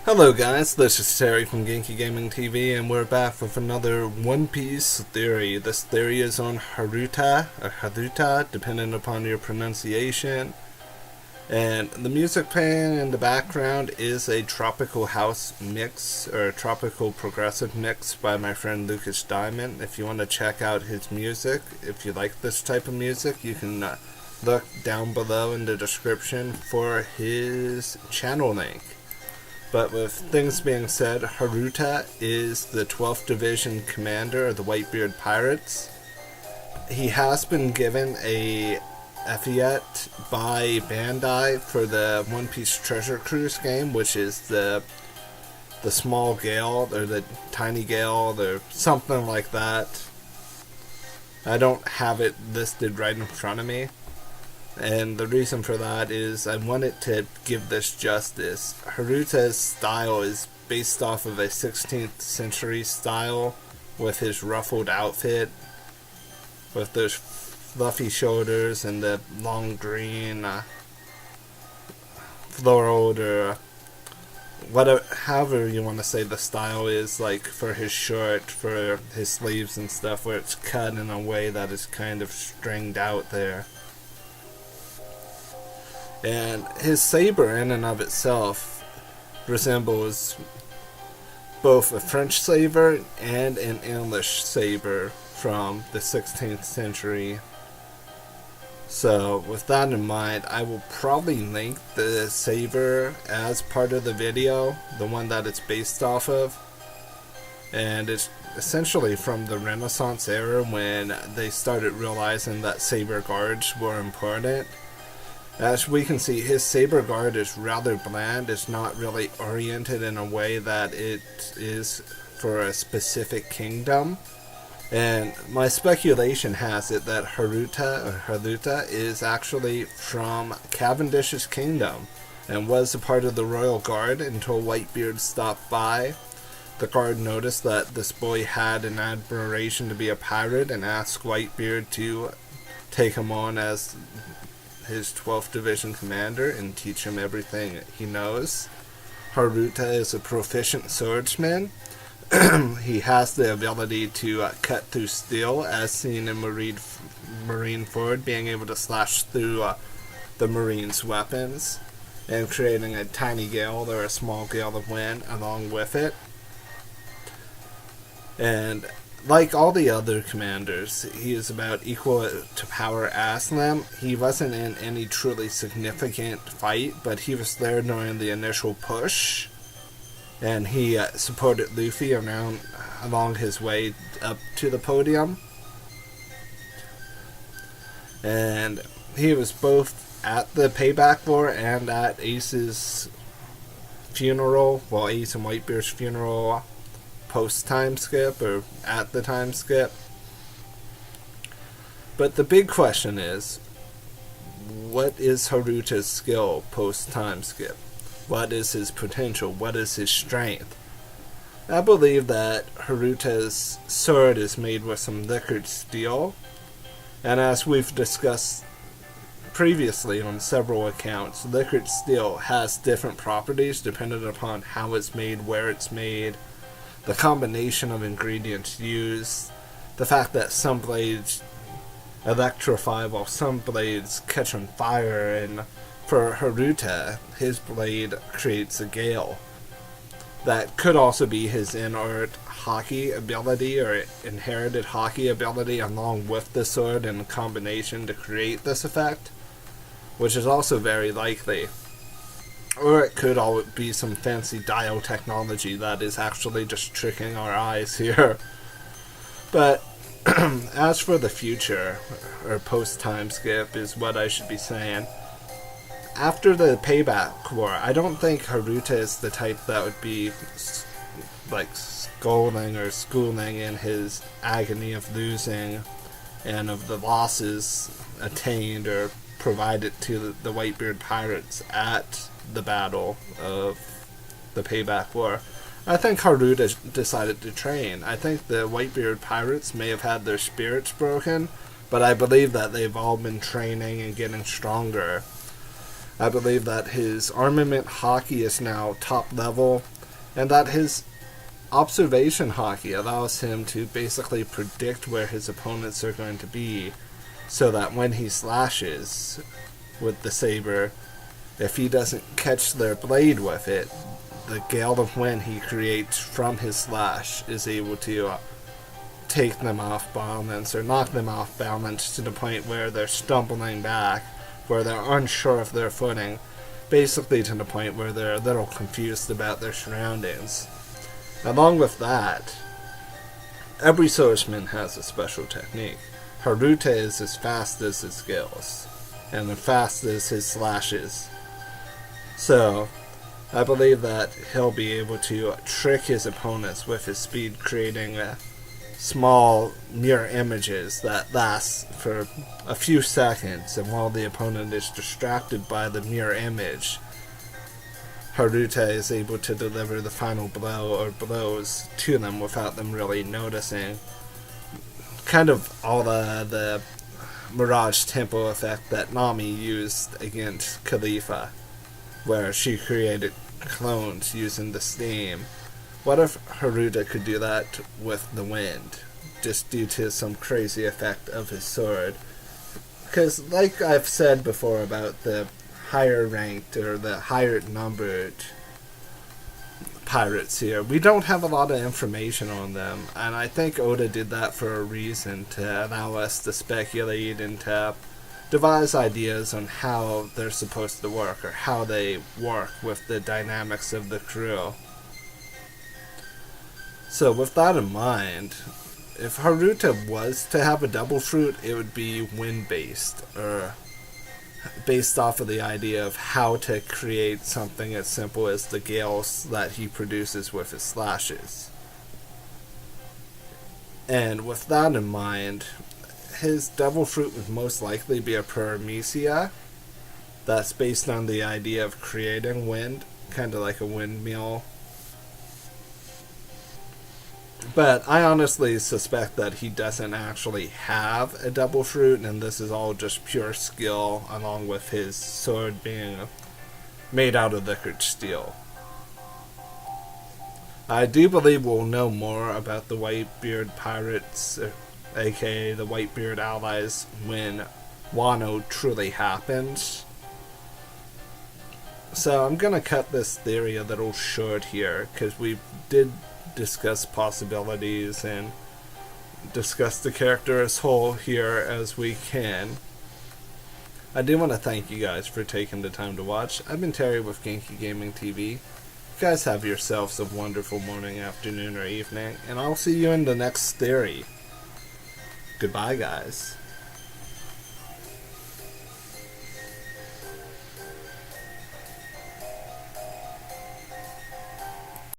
Hello guys, this is Terry from Genki Gaming TV, and we're back with another One Piece theory. This theory is on Haruta, or Haruta, depending upon your pronunciation. And the music playing in the background is a tropical house mix, or a tropical progressive mix by my friend Lucas Dimond. If you want to check out his music, if you like this type of music, you can look down below in the description for his channel link. But with things being said, Haruta is the 12th Division commander of the Whitebeard Pirates. He has been given a Epithet by Bandai for the One Piece Treasure Cruise game, which is the small gale, or the tiny gale, or something like that. I don't have it listed right in front of me. And the reason for that is I wanted to give this justice. Haruta's style is based off of a 16th century style with his ruffled outfit, with those fluffy shoulders and the long green floral, or whatever, however you want to say the style is, like for his shirt, for his sleeves and stuff, where it's cut in a way that is kind of stringed out there. And his saber in and of itself resembles both a French saber and an English saber from the 16th century. So with that in mind, I will probably link the saber as part of the video, the one that it's based off of. And it's essentially from the Renaissance era, when they started realizing that saber guards were important. As we can see, his saber guard is rather bland. It's not really oriented in a way that it is for a specific kingdom. And my speculation has it that Haruta is actually from Cavendish's kingdom and was a part of the royal guard until Whitebeard stopped by. The guard noticed that this boy had an admiration to be a pirate and asked Whitebeard to take him on as his 12th Division commander and teach him everything he knows. Haruta is a proficient swordsman. He has the ability to cut through steel, as seen in Marineford, being able to slash through the Marines' weapons and creating a tiny gale or a small gale of wind along with it. And like all the other commanders, he is about equal to power as them. He wasn't in any truly significant fight, but he was there during the initial push, and he supported Luffy along his way up to the podium. And he was both at the Payback War and at Ace's funeral, well, Ace and Whitebeard's funeral, post-time skip, or at the time skip. But the big question is, what is Haruta's skill post-time skip? What is his potential? What is his strength? I believe that Haruta's sword is made with some liquid steel, and as we've discussed previously on several accounts, liquid steel has different properties depending upon how it's made, where it's made, the combination of ingredients used, the fact that some blades electrify while some blades catch on fire, and for Haruta, his blade creates a gale. That could also be his inert hockey ability, or inherited hockey ability, along with the sword in combination to create this effect, which is also very likely. Or it could all be some fancy dial technology that is actually just tricking our eyes here. But as for the future, or post-time skip is what I should be saying, after the Payback War, I don't think Haruta is the type that would be like scolding or schooling in his agony of losing and of the losses attained or provided to the Whitebeard Pirates at the battle of the Payback War. I think Haruta decided to train. I think the Whitebeard Pirates may have had their spirits broken, but I believe that they've all been training and getting stronger. I believe that his armament hockey is now top level. and that his observation hockey allows him to basically predict where his opponents are going to be, so that when he slashes with the saber, if he doesn't catch their blade with it, the gale of wind he creates from his slash is able to take them off balance or knock them off balance to the point where they're stumbling back, where they're unsure of their footing, basically to the point where they're a little confused about their surroundings. Along with that, every swordsman has a special technique. Haruta is as fast as his skills, and as fast as his slashes. So, I believe that he'll be able to trick his opponents with his speed, creating small mirror images that last for a few seconds, and while the opponent is distracted by the mirror image, Haruta is able to deliver the final blow or blows to them without them really noticing. Kind of all the Mirage Tempo effect that Nami used against Khalifa, where she created clones using the steam. What if Haruta could do that with the wind, just due to some crazy effect of his sword? Because, like I've said before about the higher ranked or the higher numbered pirates here, we don't have a lot of information on them, and I think Oda did that for a reason, to allow us to speculate and to devise ideas on how they're supposed to work, or how they work with the dynamics of the crew. So with that in mind, if Haruta was to have a double fruit, it would be wind based, or based off of the idea of how to create something as simple as the gales that he produces with his slashes. And with that in mind, his devil fruit would most likely be a paramecia that's based on the idea of creating wind, kind of like a windmill. But I honestly suspect that he doesn't actually have a double fruit, and this is all just pure skill, along with his sword being made out of liquid steel. I do believe we'll know more about the Whitebeard Pirates, aka the Whitebeard allies, when Wano truly happens. So I'm going to cut this theory a little short here, because we did discuss possibilities and discuss the character as whole here as we can. I do want to thank you guys for taking the time to watch. I've been Terry with Genki Gaming TV. You guys have yourselves a wonderful morning, afternoon, or evening, and I'll see you in the next theory. Goodbye, guys.